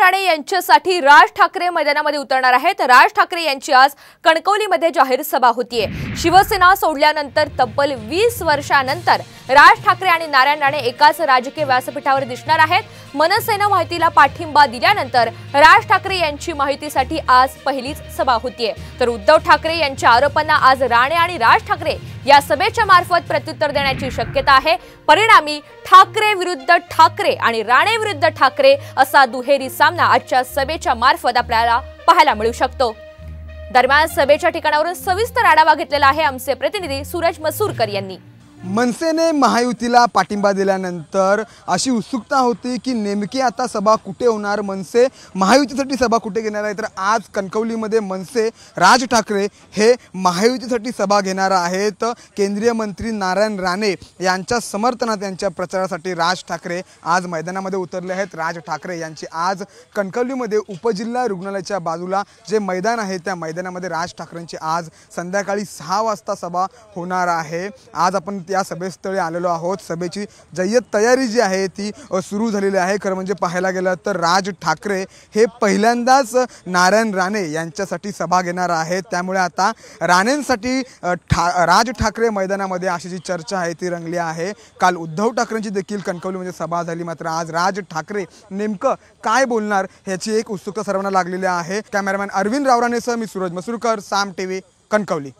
राणे यांच्यासाठी राज ठाकरे मैदानामध्ये उतरणार आहेत। राज ठाकरे यांची आज कणकवलीमध्ये जाहीर सभा होतीये। शिवसेना सोडल्यानंतर तब्बल 20 वर्षांनंतर राज ठाकरे आणि नारायण राणे एकाच राजकीय व्यासपीठावर दिसणार आहेत। मनसेने माहितीला पाठिंबा दिल्यानंतर राज ठाकरे यांची माहितीसाठी आज पहिलीच सभा होतीये। तर उद्धव ठाकरे यांच्या आरोपांना आज राणे आणि राज ठाकरे या सभेच्या मार्फत प्रत्युत्तर देण्याची शक्यता आहे। परिणामी ठाकरे विरुद्ध ठाकरे आणि राणे विरुद्ध ठाकरे असा दुहेरी सामना आजच्या सभेच्या मार्फत आपल्याला पाहायला मिळू शकतो। दरम्यान सभेच्या ठिकाणावरून सविस्तर आढावा घेतलेला आहे आमचे प्रतिनिधी सूरज मसूरकर यांनी। मनसेने महायुतीला पाठिंबा दिल्यानंतर अशी उत्सुकता होती की नेमकी आता सभा कुठे होणार, मनसे महायुतीसाठी सभा कुठे घेणार आहे। तर आज कणकवलीमध्ये मनसे राज ठाकरे हे महायुतीसाठी सभा घेणार आहेत। केंद्रीय मंत्री नारायण राणे यांच्या समर्थनात यांच्या प्रचारासाठी राज ठाकरे आज मैदानामध्ये उतरले आहेत। राज ठाकरे यांची आज कणकवलीमध्ये उपजिल्हा रुग्णालयाच्या बाजूला जे मैदान आहे त्या मैदानामध्ये राज ठाकरेंची आज संध्याकाळी 6 वाजता सभा होणार आहे। आज आपण या सभेस्थळी आलेलो आहोत। सभेची जय्यत तयारी जी आहे ती सुरू झालेली आहे। खरं म्हणजे पाहायला गेलं तर राज ठाकरे हे पहिल्यांदाच नारायण राणे यांच्यासाठी सभा घेणार आहेत। त्यामुळे आता राणेंसाठी राज ठाकरे मैदानामध्ये अशी जी चर्चा आहे ती रंगली आहे। काल उद्धव ठाकरेंची देखील कणकवलीमध्ये सभा झाली, मात्र आज राज ठाकरे नेमकं काय बोलणार ह्याची एक उत्सुकता सर्वांना लागलेली आहे। कॅमेरामॅन अरविंद रावराणेसह मी सूरज मसूरकर, साम टीव्ही, कणकवली।